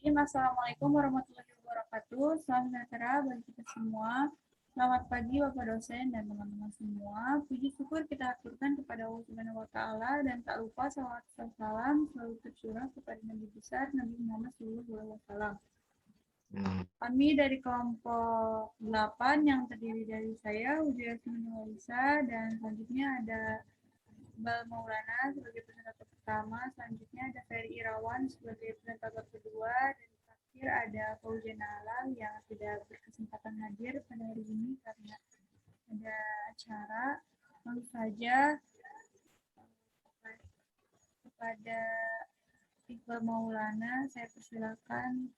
Assalamualaikum warahmatullahi wabarakatuh. Salam sejahtera bagi kita semua. Selamat pagi Bapak dosen dan teman-teman semua. Puji syukur kita aturkan kepada Allah Subhanahu wa taala dan tak lupa salawat dan salam selalu tercurah kepada Nabi besar Nabi Muhammad SAW. Kami dari kelompok 8 yang terdiri dari saya, Ujaya Simanulisa, dan selanjutnya ada Bal Maulana sebagai presentator pertama, selanjutnya ada Ferry Irawan sebagai presentator kedua, dan terakhir ada Fauzan Alam yang tidak berkesempatan hadir pada hari ini karena ada acara. Langsung saja kepada Iqbal Maulana, saya persilakan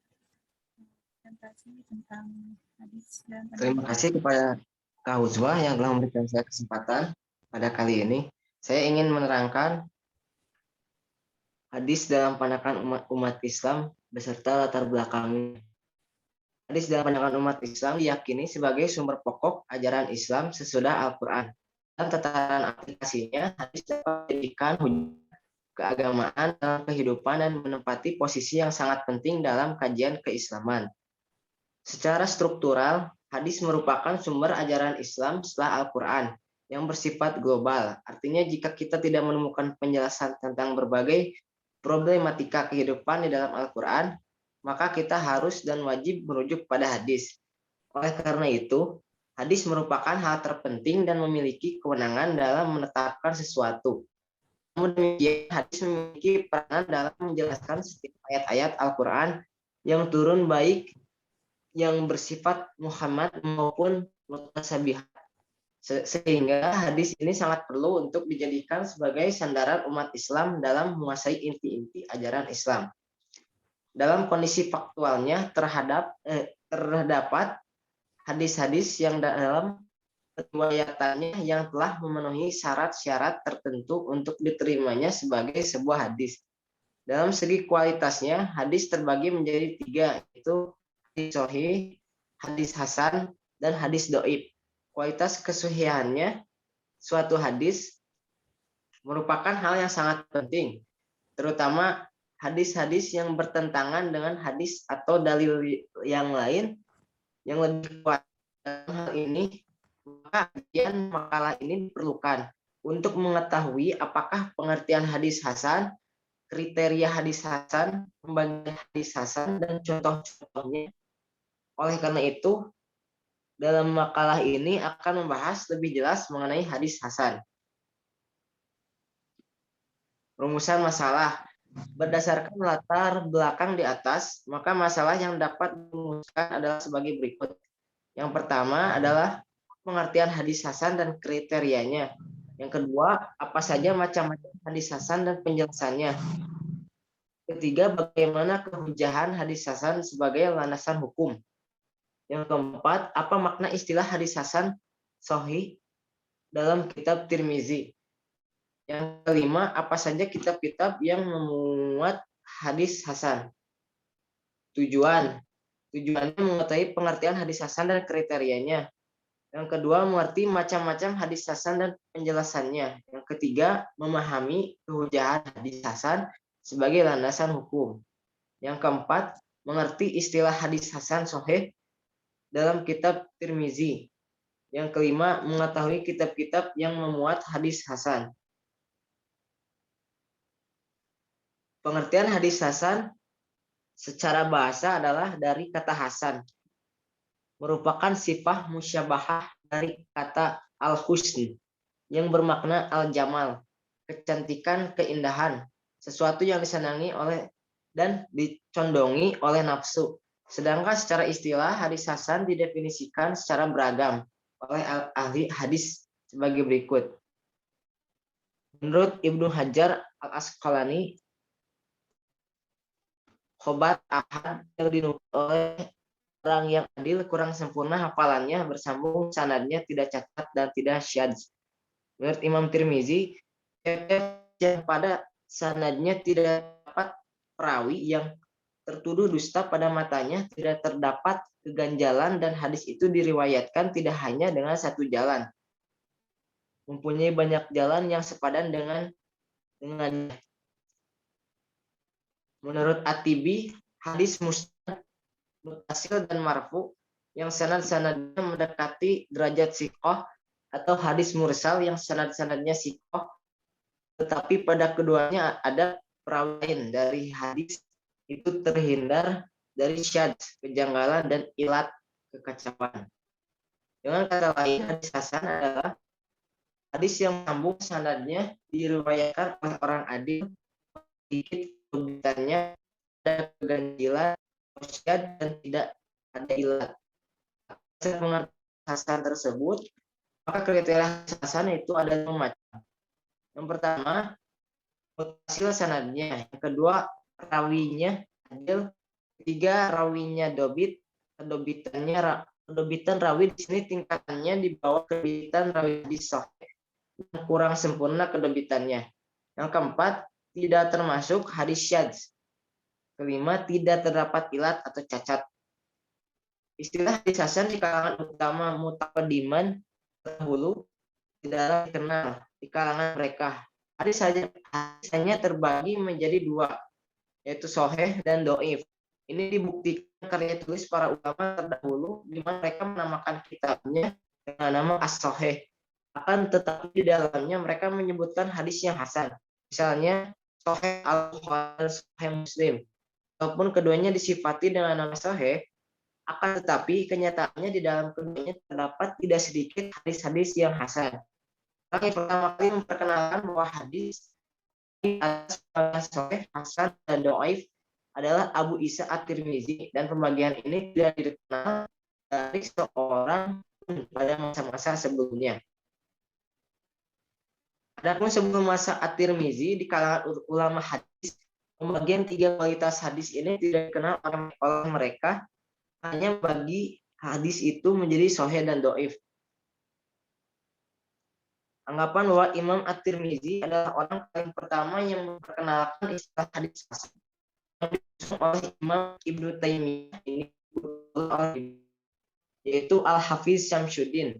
presentasi tentang hadis dan Terima kasih kepada Kak Uzwa yang telah memberikan saya kesempatan pada kali ini. Saya ingin menerangkan hadis dalam pandangan umat Islam beserta latar belakangnya. Hadis dalam pandangan umat Islam diyakini sebagai sumber pokok ajaran Islam sesudah Al-Quran. Dan tataran aplikasinya, hadis dapat dijadikan hujah keagamaan dalam kehidupan dan menempati posisi yang sangat penting dalam kajian keislaman. Secara struktural, hadis merupakan sumber ajaran Islam setelah Al-Quran yang bersifat global. Artinya jika kita tidak menemukan penjelasan tentang berbagai problematika kehidupan di dalam Al-Quran, maka kita harus dan wajib merujuk pada hadis. Oleh karena itu, hadis merupakan hal terpenting dan memiliki kewenangan dalam menetapkan sesuatu. Namun demikian, hadis memiliki peranan dalam menjelaskan setiap ayat-ayat Al-Quran yang turun baik yang bersifat Muhammad maupun mutasabihat, sehingga hadis ini sangat perlu untuk dijadikan sebagai sandaran umat Islam dalam menguasai inti-inti ajaran Islam. Dalam kondisi faktualnya terdapat hadis-hadis yang dalam riwayatannya yang telah memenuhi syarat-syarat tertentu untuk diterimanya sebagai sebuah hadis. Dalam segi kualitasnya, hadis terbagi menjadi 3, yaitu hadis sahih, hadis hasan, dan hadis dhaif. Kualitas kesahihannya suatu hadis merupakan hal yang sangat penting, terutama hadis-hadis yang bertentangan dengan hadis atau dalil yang lain yang lebih kuat. Dalam hal ini, maka kajian makalah ini diperlukan untuk mengetahui apakah pengertian hadis hasan, kriteria hadis hasan, pembagian hadis hasan, dan contoh-contohnya. Oleh karena itu, dalam makalah ini akan membahas lebih jelas mengenai hadis hasan. Rumusan masalah. Berdasarkan latar belakang di atas, maka masalah yang dapat dirumuskan adalah sebagai berikut. Yang pertama adalah pengertian hadis hasan dan kriterianya. Yang kedua, apa saja macam-macam hadis hasan dan penjelasannya. Ketiga, bagaimana kehujahan hadis hasan sebagai landasan hukum. Yang keempat, apa makna istilah hadis hasan sahih dalam kitab Tirmizi. Yang kelima, apa saja kitab-kitab yang memuat hadis hasan. Tujuannya mengetahui pengertian hadis hasan dan kriterianya. Yang kedua, mengerti macam-macam hadis hasan dan penjelasannya. Yang ketiga, memahami kehujahan hadis hasan sebagai landasan hukum. Yang keempat, mengerti istilah hadis hasan sahih dalam kitab Tirmizi. Yang kelima, mengetahui kitab-kitab yang memuat hadis hasan. Pengertian hadis hasan secara bahasa adalah dari kata hasan, merupakan sifat musyabahah dari kata al-husn yang bermakna al-jamal, kecantikan, keindahan, sesuatu yang disenangi oleh dan dicondongi oleh nafsu. Sedangkan secara istilah hadis hasan didefinisikan secara beragam oleh ahli hadis sebagai berikut. Menurut Ibnu Hajar al-Asqalani, khobar ahad yang dinukil oleh orang yang adil, kurang sempurna hafalannya, bersambung sanadnya, tidak cacat dan tidak syadz. Menurut Imam Tirmizi, yang pada sanadnya tidak dapat perawi yang tertuduh dusta pada matanya, tidak terdapat keganjalan, dan hadis itu diriwayatkan tidak hanya dengan satu jalan, mempunyai banyak jalan yang sepadan dengan. Menurut At-Tibi, hadis musnad, mutasil, dan marfu yang sanad-sanadnya mendekati derajat siqah, atau hadis mursal yang sanad-sanadnya siqah tetapi pada keduanya ada perawi lain dari hadis itu terhindar dari syadz, kejanggalan, dan ilat, kekacauan. Dengan kata lain, hadis hasan adalah hadis yang sambung sanadnya diriwayatkan oleh orang adil, sedikit kebenarannya, ada keganjilan, syad, dan tidak ada ilat. Saya mengerti hasan tersebut, maka kriteria hasan itu ada 5 macam. Yang pertama, mutasil sanadnya. Yang kedua, rawinya adil. Ketiga, rawinya dobit. Kedobitan rawi di sini tingkatannya di bawah kedobitan rawi di sahih, kurang sempurna kedobitannya. Yang keempat, tidak termasuk hadis syadz. Kelima, tidak terdapat ilat atau cacat. Istilah hadis hasan di kalangan utama mutaqaddiman terdahulu tidaklah dikenal di kalangan mereka. Hadis hanya terbagi menjadi 2, yaitu sahih dan dhaif. Ini dibuktikan karya tulis para ulama terdahulu, di mana mereka menamakan kitabnya dengan nama As-Sahih. Akan tetapi di dalamnya mereka menyebutkan hadis yang hasan. Misalnya Sahih Al-Bukhari dan Sahih Muslim. Walaupun keduanya disifati dengan nama Sahih, akan tetapi kenyataannya di dalam keduanya terdapat tidak sedikit hadis-hadis yang hasan. Orang yang pertama kali memperkenalkan bahwa hadis atas sahih, hasan, dan dhaif adalah Abu Isa At-Tirmizi, dan pembagian ini tidak dikenal dari seorang pada masa-masa sebelumnya. Adapun sebelum masa At-Tirmizi, di kalangan ulama hadis, pembagian 3 kualitas hadis ini tidak dikenal oleh mereka, hanya bagi hadis itu menjadi sahih dan dhaif. Anggapan bahwa Imam At-Tirmizi adalah orang paling pertama yang memperkenalkan istilah hadis hasan, yang disusun oleh Imam Ibnu Taimiyah ini, yaitu Al-Hafiz Syamsuddin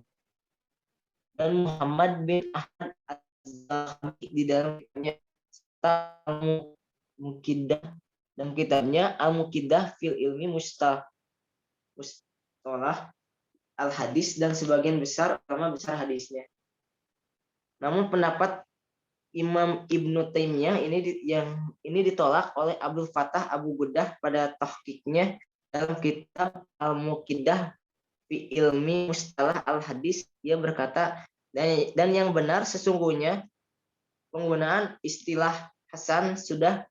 dan Muhammad bin Ahmad Az-Zahabi di dalam kitabnya Al-Muqiddah, dan kitabnya Al-Muqiddah fil Ilmi Mustalah Al-Hadis, dan sebagian besar ulama besar hadisnya. Namun pendapat Imam Ibnu Taimiyah ini ditolak oleh Abdul Fattah Abu Ghuddah pada tahqiqnya dalam kitab Al-Muqiddah fi Ilmi Mustalah Al-Hadis. Ia berkata, dan yang benar sesungguhnya penggunaan istilah hasan sudah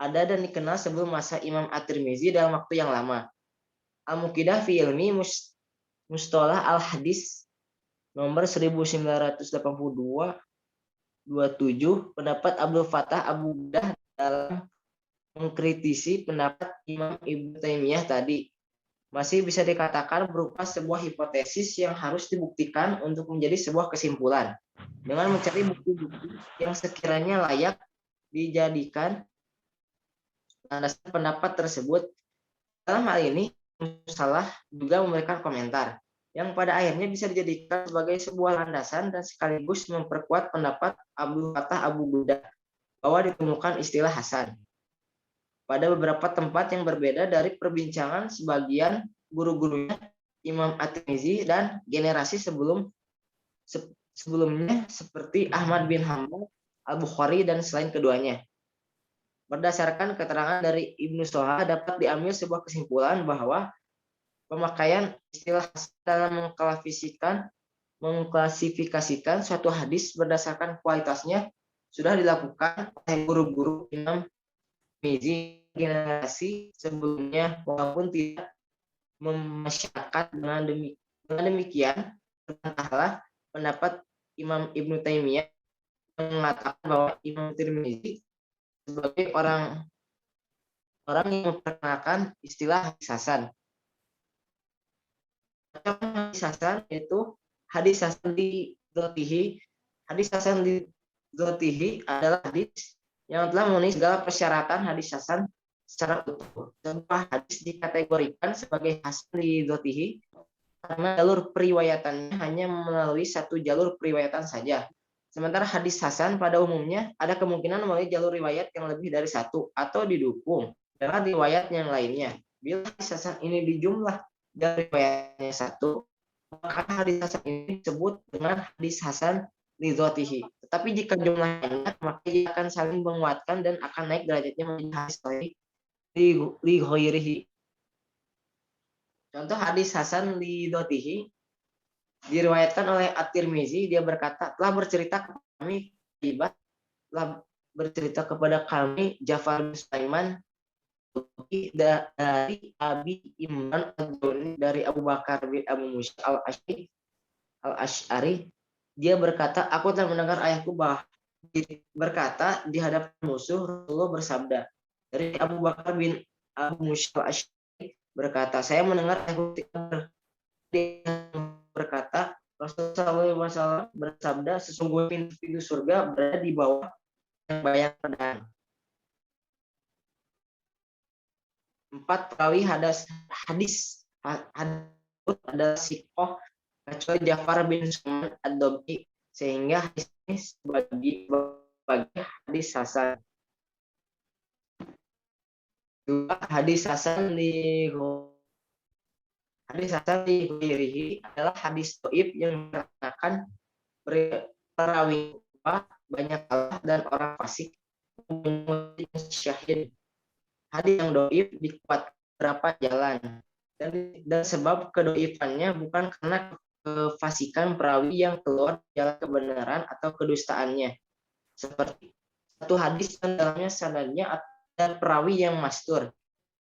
ada dan dikenal sebelum masa Imam At-Tirmizi dalam waktu yang lama. Al-Muqiddah fi Ilmi Mustalah Al-Hadis nomor 1982 27, pendapat Abdul Fattah Abu Ghuddah dalam mengkritisi pendapat Imam Ibnu Taimiyah tadi masih bisa dikatakan berupa sebuah hipotesis yang harus dibuktikan untuk menjadi sebuah kesimpulan dengan mencari bukti-bukti yang sekiranya layak dijadikan landasan pendapat tersebut. Dalam hal ini, Mustalah juga memberikan komentar yang pada akhirnya bisa dijadikan sebagai sebuah landasan dan sekaligus memperkuat pendapat Abdul Fattah Abu Ghuddah bahwa ditemukan istilah hasan pada beberapa tempat yang berbeda dari perbincangan sebagian guru-gurunya Imam At-Tirmizi dan generasi sebelumnya seperti Ahmad bin Hanbal, Al-Bukhari, dan selain keduanya. Berdasarkan keterangan dari Ibnu Soha dapat diambil sebuah kesimpulan bahwa pemakaian istilah dalam mengklasifikasikan suatu hadis berdasarkan kualitasnya sudah dilakukan oleh guru-guru Imam Tirmizi generasi sebelumnya, walaupun tidak memasyarakat. Dengan demikian, entahlah pendapat Imam Ibnu Taimiyah mengatakan bahwa Imam Tirmizi sebagai orang yang memperkenalkan istilah hadis hasan. Hadis hasan yaitu hadis hasan di dzatihi. Hadis hasan di dzatihi adalah hadis yang telah memenuhi segala persyaratan hadis hasan secara utuh. Sebuah hadis dikategorikan sebagai hasan di dzatihi karena jalur periwayatannya hanya melalui satu jalur periwayatan saja. Sementara hadis hasan pada umumnya ada kemungkinan melalui jalur riwayat yang lebih dari satu atau didukung dengan riwayat yang lainnya. Bila hadis hasan ini dijumlah dari riwayatnya satu, maka hadis hasan ini disebut dengan hadis hasan li dzatihi. Tetapi jika jumlahnya banyak, maka ia akan saling menguatkan dan akan naik derajatnya menjadi hadis sahih li ghairihi. Contoh hadis hasan li dzatihi diriwayatkan oleh At-Tirmizi, dia berkata, telah bercerita kepada kami Ibad, telah bercerita kepada kami Ja'far bin Sulaiman dari Abi Imran Ad-Dawni dari Abu Bakar bin Abu Musa al-Ash'ari. Dia berkata, aku telah mendengar ayahku berkata di hadapan musuh, Rasulullah bersabda. Dari Abu Bakar bin Abu Musa al-Ash'ari berkata, saya mendengar ayahku berkata, Rasulullah SAW bersabda, sesungguhnya pintu surga berada di bawah yang bayang pedang. 4 perawi hadis adalah sikoh kecuali Ja'far bin Sulaiman ad-Dabi, sehingga hadis ini sebagai hadis hasan. 2. Hadis hasan li ghairihi adalah hadis dhaif yang mengatakan perawi banyak salah dan orang fasik syahid. Hadis yang dhaif dikuatkan beberapa jalan dan sebab kedoifannya bukan karena kefasikan perawi yang keluar jalan kebenaran atau kedustaannya, seperti satu hadis yang dalamnya sanadnya ada perawi yang mastur,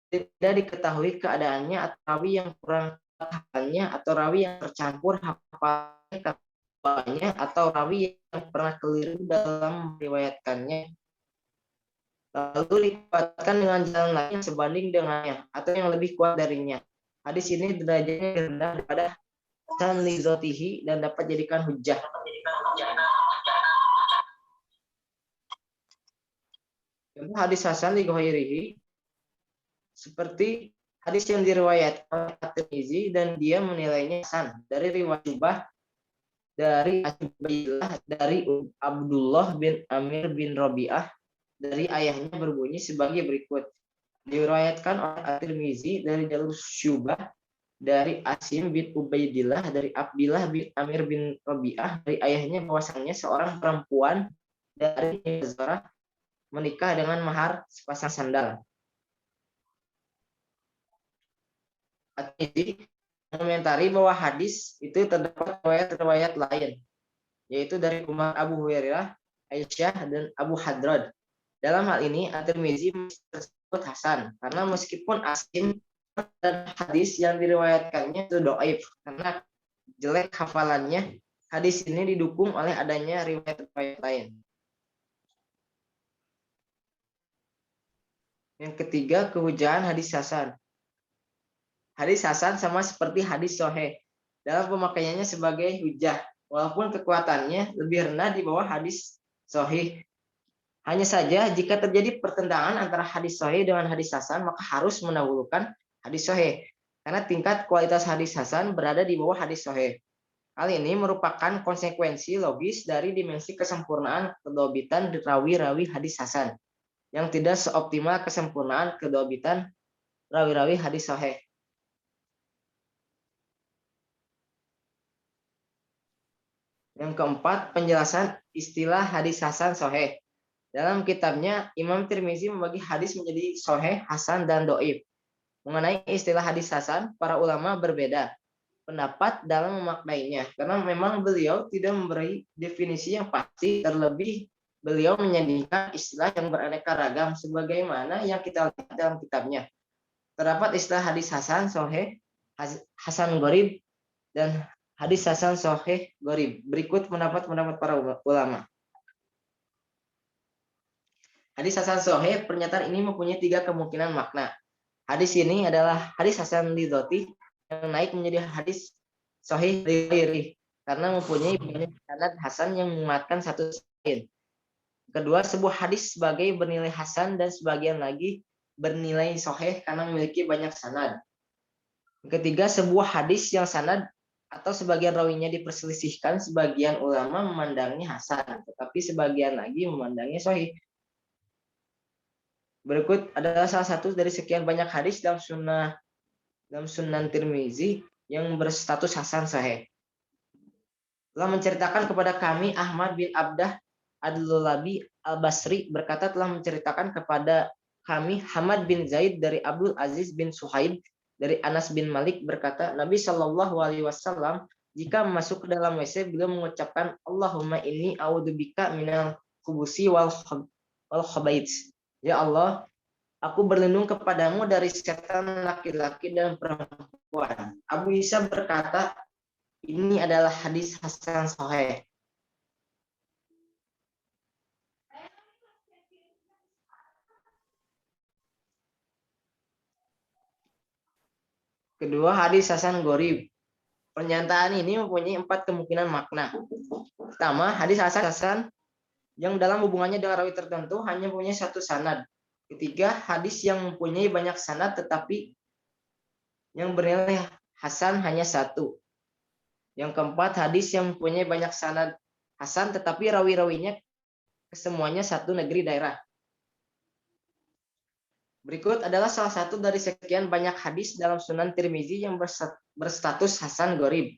tidak diketahui keadaannya, atau rawi yang kurang hafalnya, atau rawi yang tercampur hafalnya, atau rawi yang pernah keliru dalam meriwayatkannya, lalu dikuatkan dengan jalan lain sebanding dengannya atau yang lebih kuat darinya. Hadis ini derajatnya rendah daripada hasan li dzatihi dan dapat jadikan hujjah. Contoh hadis hasan li ghairihi seperti hadis yang diriwayatkan oleh At-Tirmizi dan dia menilainya hasan dari riwayat Syubah dari Asyubaillah dari Abdullah bin Amir bin Rabi'ah dari ayahnya berbunyi sebagai berikut. Diriwayatkan oleh At-Tirmizi dari jalur Syubah dari Asim bin Ubaidillah dari Abdillah bin Amir bin Rabi'ah dari ayahnya bahwasanya seorang perempuan dari Nazarah menikah dengan mahar sepasang sandal. At-Tirmizi mengomentari bahwa hadis itu terdapat riwayat-riwayat lain, yaitu dari Umar, Abu Hurairah, Aisyah, dan Abu Hadrad. Dalam hal ini, At-Tirmizi tersebut hasan, karena meskipun Asim dan hadis yang diriwayatkannya itu dhaif, karena jelek hafalannya, hadis ini didukung oleh adanya riwayat-riwayat lain. Yang ketiga, kehujahan hadis hasan. Hadis hasan sama seperti hadis sahih dalam pemakaiannya sebagai hujah, walaupun kekuatannya lebih rendah di bawah hadis sahih. Hanya saja jika terjadi pertentangan antara hadis sahih dengan hadis hasan, maka harus mendahulukan hadis sahih karena tingkat kualitas hadis hasan berada di bawah hadis sahih. Hal ini merupakan konsekuensi logis dari dimensi kesempurnaan kedobitan rawi-rawi hadis hasan yang tidak seoptimal kesempurnaan kedobitan rawi-rawi hadis sahih. Yang keempat, penjelasan istilah hadis hasan sahih. Dalam kitabnya, Imam Tirmizi membagi hadis menjadi sahih, hasan, dan dhaif. Mengenai istilah hadis hasan, para ulama berbeda pendapat dalam memaknainya, karena memang beliau tidak memberi definisi yang pasti, terlebih beliau menjadikan istilah yang beraneka ragam sebagaimana yang kita lihat dalam kitabnya. Terdapat istilah hadis hasan sahih, hasan gharib, dan hadis hasan sahih gharib. Berikut pendapat para ulama. Hadis hasan sahih, pernyataan ini mempunyai 3 kemungkinan makna. Hadis ini adalah hadis hasan li dzati yang naik menjadi hadis sahih li ghairi karena mempunyai banyak sanad hasan yang menguatkan satu lain. Kedua, sebuah hadis sebagai bernilai hasan dan sebagian lagi bernilai sahih karena memiliki banyak sanad. Ketiga, sebuah hadis yang sanad atau sebagian rawinya diperselisihkan, sebagian ulama memandangnya hasan, tetapi sebagian lagi memandangnya sahih. Berikut adalah salah satu dari sekian banyak hadis dalam Sunan Tirmizi yang berstatus hasan sahih. Telah menceritakan kepada kami Ahmad bin Abdah Ad-Lulabi Al-Basri berkata telah menceritakan kepada kami Hamad bin Zaid dari Abdul Aziz bin Suhaib dari Anas bin Malik berkata Nabi Shallallahu Alaihi Wasallam jika masuk ke dalam WC beliau mengucapkan Allahumma inni a'udzubika minal khubusi wal khabaits. Ya Allah, aku berlindung kepadamu dari setan laki-laki dan perempuan. Abu Isa berkata, ini adalah hadis hasan sahih. Kedua, hadis hasan gharib. Pernyataan ini mempunyai 4 kemungkinan makna. Pertama, hadis hasan yang dalam hubungannya dengan rawi tertentu hanya mempunyai 1 sanad. Ketiga, hadis yang mempunyai banyak sanad tetapi yang bernilai hasan hanya 1. Yang keempat, hadis yang mempunyai banyak sanad hasan tetapi rawi-rawinya kesemuanya satu negeri daerah. Berikut adalah salah satu dari sekian banyak hadis dalam Sunan Tirmizi yang berstatus hasan gharib.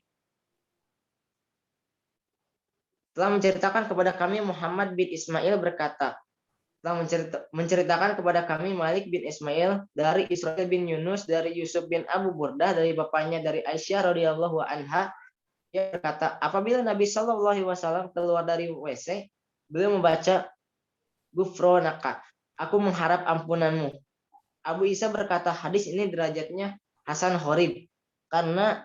Telah menceritakan kepada kami Muhammad bin Ismail berkata, telah menceritakan kepada kami Malik bin Ismail dari Israil bin Yunus dari Yusuf bin Abu Burdah dari bapaknya dari Aisyah radhiyallahu anha. Dia berkata, apabila Nabi Shallallahu Alaihi Wasallam keluar dari WC, beliau membaca Gufronaka, aku mengharap ampunanmu. Abu Isa berkata hadis ini derajatnya hasan gharib karena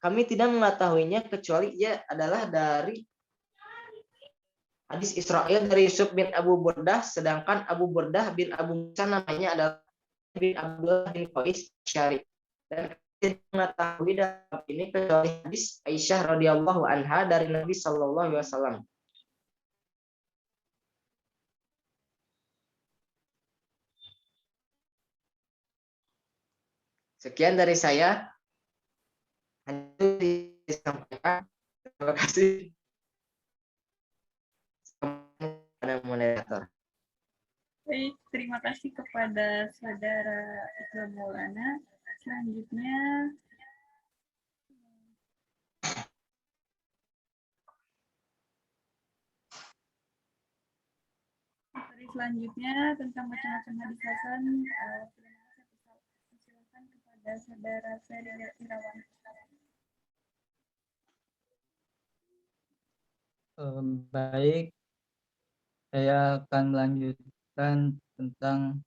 kami tidak mengetahuinya kecuali ia adalah dari hadis Israel dari Yusuf bin Abu Burdah, sedangkan Abu Burdah bin Abu Musa namanya adalah bin Abdullah bin Qais Syari. Dan tidak mengetahui dalam ini kecuali hadis Aisyah radhiyallahu anha dari Nabi Shallallahu Alaihi Wasallam. Sekian dari saya. Hanya disampaikan. Terima kasih kepada moderator. Baik, terima kasih kepada Saudara Iqbal Maulana. Selanjutnya, tentang macam-macam hadis hasan, silakan kepada Saudara Ferry Irawan. Baik, saya akan melanjutkan tentang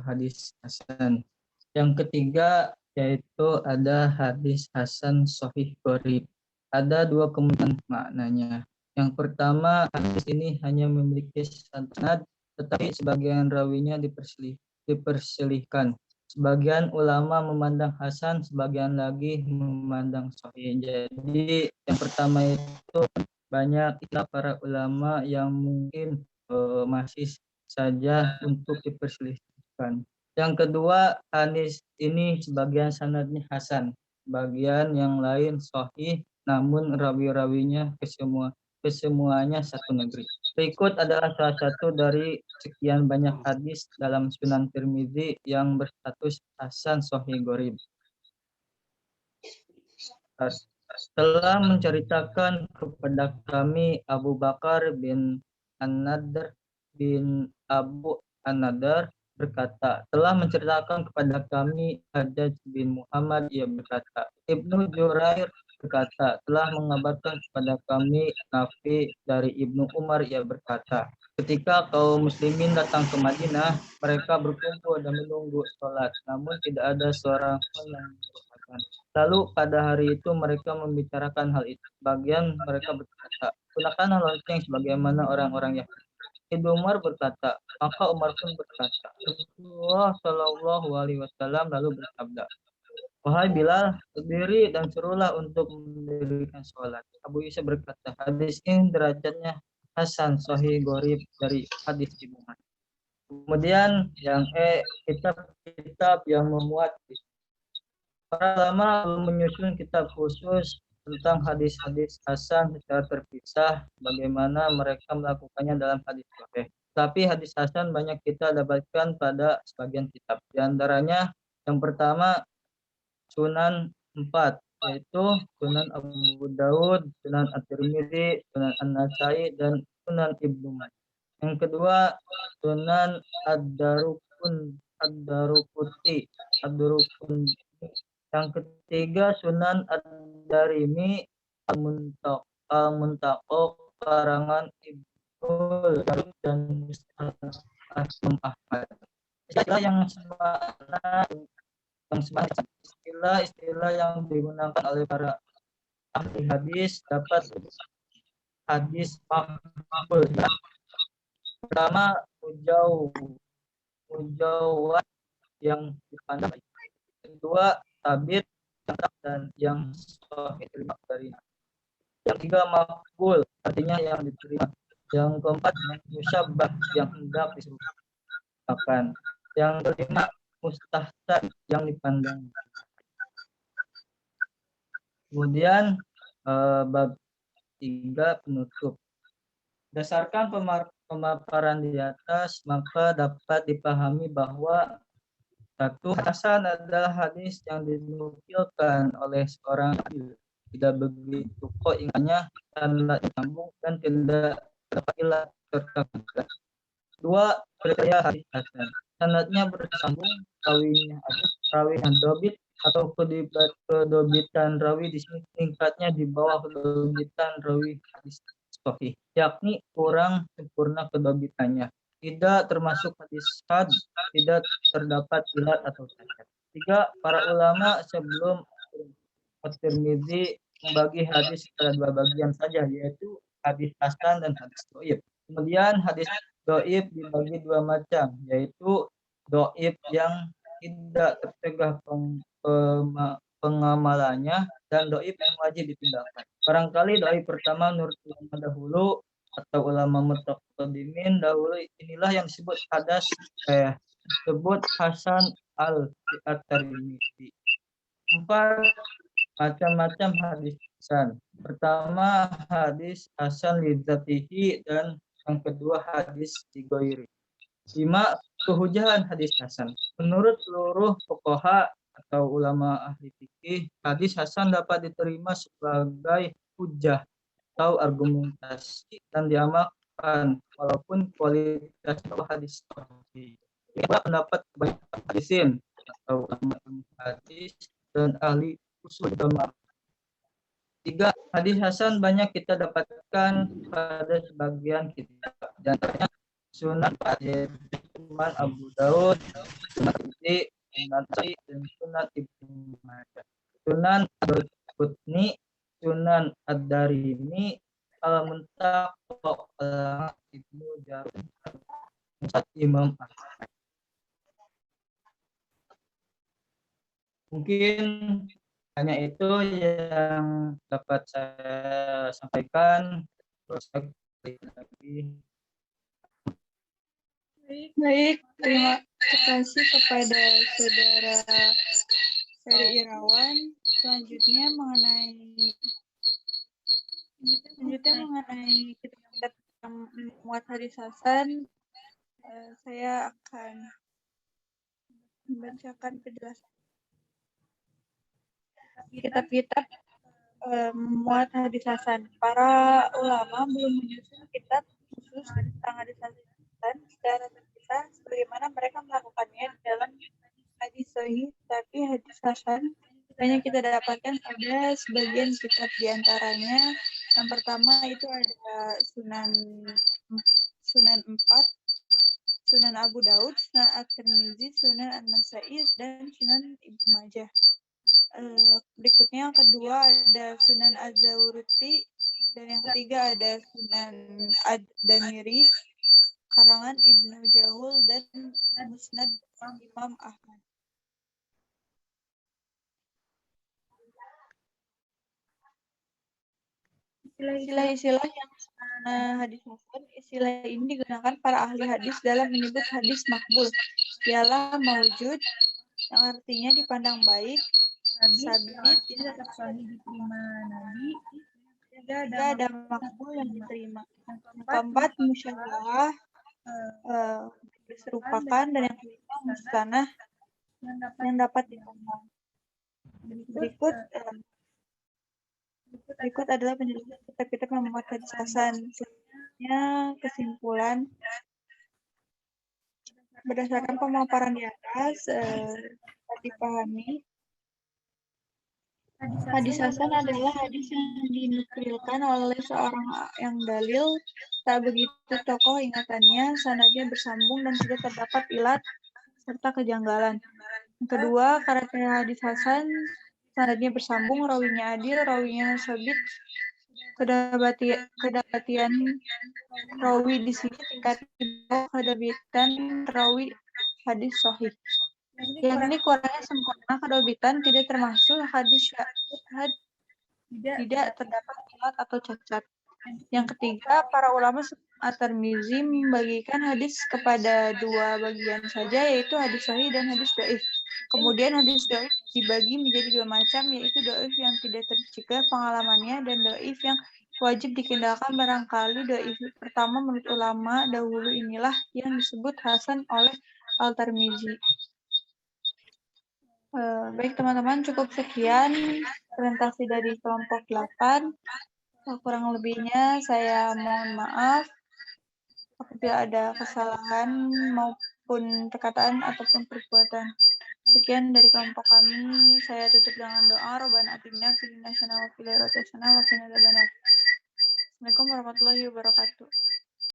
hadis hasan. Yang ketiga yaitu ada hadis hasan sahih gharib. Ada 2 kemungkinan maknanya. Yang pertama, hadis ini hanya memiliki sanad, tetapi sebagian rawinya diperselisihkan. Sebagian ulama memandang hasan, sebagian lagi memandang sahih. Jadi yang pertama itu banyak para ulama yang mungkin masih saja untuk diperselisihkan. Yang kedua, hadis ini sebagian sanadnya hasan, bagian yang lain sahih, namun rawi-rawinya kesemuanya satu negeri. Berikut adalah salah satu dari sekian banyak hadis dalam Sunan Tirmizi yang berstatus hasan sahih gharib. Telah menceritakan kepada kami Abu Bakar bin An-Nadr bin Abu An-Nadr berkata, telah menceritakan kepada kami Hajjaj bin Muhammad, ia berkata, Ibnu Jurair berkata, telah mengabarkan kepada kami Nafi dari Ibnu Umar, ia berkata, ketika kaum muslimin datang ke Madinah, mereka berkumpul dan menunggu sholat, namun tidak ada seorang pun yang berkata. Lalu pada hari itu mereka membicarakan hal itu. Bagian mereka berkata, gunakanlah lonceng sebagaimana orang-orang Yahudi. Ibnu Umar berkata, maka Umar pun berkata, Rasulullah Shallallahu Alaihi Wasallam lalu bersabda, wahai Bilal, berdiri dan suruhlah untuk mendirikan sholat. Abu Isa berkata, hadis ini derajatnya hasan sahih gharib dari hadis Ibnu Umar. Kemudian yang kitab-kitab yang memuat para ulama menyusun kitab khusus tentang hadis-hadis hasan secara terpisah, bagaimana mereka melakukannya dalam hadis sahih. Tapi hadis hasan banyak kita dapatkan pada sebagian kitab. Di antaranya yang pertama Sunan 4, yaitu Sunan Abu Daud, Sunan At-Tirmidzi, Sunan An-Nasai, dan Sunan Ibnu Majah. Yang kedua Sunan Ad-Daruqutni. Yang ketiga Sunan Ad-Darimi, Al-Muntaqo karangan Ibnu Jarud dan Musnad Imam Ahmad. Istilah yang istilah yang digunakan oleh para ahli hadis dapat hadis makbul. Pertama mujawad yang dipandang. Kedua tabit dan yang sahih diterima dari. Yang tiga makbul, artinya yang diterima. Yang keempat musyabbah, yang hendak diserupakan. Yang kelima mustahsan, yang dipandang. Kemudian bab 3 penutup. Berdasarkan pemaparan di atas, maka dapat dipahami bahwa satu hasan adalah hadis yang dinukilkan oleh seorang adil, tidak begitu kok ingatnya, sanad nyambung dan tidak dapat ilat serta bukan. Dua, kriteria hadis hasan. Sanadnya bersambung, rawinya ada, rawi yang dobit atau kedobitan rawi di sini tingkatnya di bawah kedobitan rawi hadis sahih, yakni kurang sempurna kedobitannya. Tidak termasuk hadis had, tidak terdapat ilat atau cacat. Tiga, para ulama sebelum At-Tirmidzi membagi hadis pada dua bagian saja, yaitu hadis hasan dan hadis dhaif. Kemudian hadis dhaif dibagi dua macam, yaitu dhaif yang tidak tercegah pengamalannya dan dhaif yang wajib ditinggalkan. Barangkali dhaif pertama menurut ulama dahulu atau ulama mutaqaddimin dahulu inilah yang disebut disebut hasan al-Tirmidzi. 4, macam-macam hadis hasan. Pertama hadis hasan lidzatihi dan yang kedua hadis lighairi. 5, kehujahan hadis hasan. Menurut seluruh fuqaha atau ulama ahli fikih, hadis hasan dapat diterima sebagai hujjah atau argumentasi dan diamalkan walaupun kualitas hadis sahih. Ini pendapat kebanyakan hadisin atau ulama hadis dan ahli usul jamaah. 3, hadis hasan banyak kita dapatkan pada sebagian kitab, di antaranya Sunan Abu Daud, Sunan Tirmidzi, Sunan Nasai, dan Sunan Ibnu Majah. Sunan Ad-Daruqutni, Sunan Ad-Darimi, Al-Muntaqo Ibnu Jarud, Musnad Imam Ahmad. Mungkin hanya itu yang dapat saya sampaikan. Terus lagi. Baik, terima kasih kepada Saudara Ferry Irawan. Selanjutnya mengenai kitab yang memuat hadis hasan, saya akan membacakan penjelasan kitab-kitab memuat hadis hasan. Para ulama belum menyusun kitab khusus tentang hadis hasan secara terpisah sebagaimana mereka melakukannya dalam hadis sahih, tapi hadis hasan banyak kita dapatkan pada sebagian kitab. Di antaranya yang pertama itu ada Sunan 4, Sunan Abu Daud, Sunan At-Tirmidzi, Sunan An-Nasai, dan Sunan Ibnu Majah. Berikutnya yang kedua ada Sunan Az-Zawruti, dan yang ketiga ada Sunan Ad-Damiri karangan Ibnu Jahul, dan Musnad Imam Ahmad. Istilah-istilah yang hadis hasan, istilah ini digunakan para ahli hadis dalam menyebut hadis makbul, ialah maujud, yang artinya dipandang baik, sabit, tidak sahih diterima Nabi, tidak ada makbul yang diterima. Yang keempat, musyawah, serupakan, dan yang kelima mustanah yang dapat ditambah. Berikut adalah penjelasan kitab-kitab yang memuat hadis hasan. Selanjutnya kesimpulan. Berdasarkan pemaparan di atas, dapat dipahami hadis hasan adalah hadis yang dinukilkan oleh seorang yang dalil, tak begitu kokoh ingatannya, sanadnya bersambung dan tidak terdapat ilat serta kejanggalan. Yang kedua, karakter hadis hasan, sanadnya bersambung, rawinya adil, rawinya sabit. Kedapatian rawi di sini tingkat kedabitan rawi hadis sahih. Yakni kurangnya sempurna kedabitan tidak termasuk hadis syahad, tidak terdapat ilat atau cacat. Yang ketiga, para ulama at-Tirmizi membagikan hadis kepada dua bagian saja, yaitu hadis sahih dan hadis dhaif. Kemudian hadis dhaif dibagi menjadi dua macam, yaitu dhaif yang tidak tercegah pengalamannya dan dhaif yang wajib dikendalikan barangkali. Dhaif pertama menurut ulama dahulu inilah yang disebut hasan oleh Al-Tirmizi. Baik teman-teman, cukup sekian presentasi dari kelompok 8. Kurang lebihnya saya mohon maaf apabila ada kesalahan maupun perkataan ataupun perbuatan. Sekian dari kelompok kami. Saya tutup dengan doa. Rabbana atina fid dunya hasanah wa fil akhirati hasanah wa qina adzabannar. Assalamualaikum warahmatullahi wabarakatuh.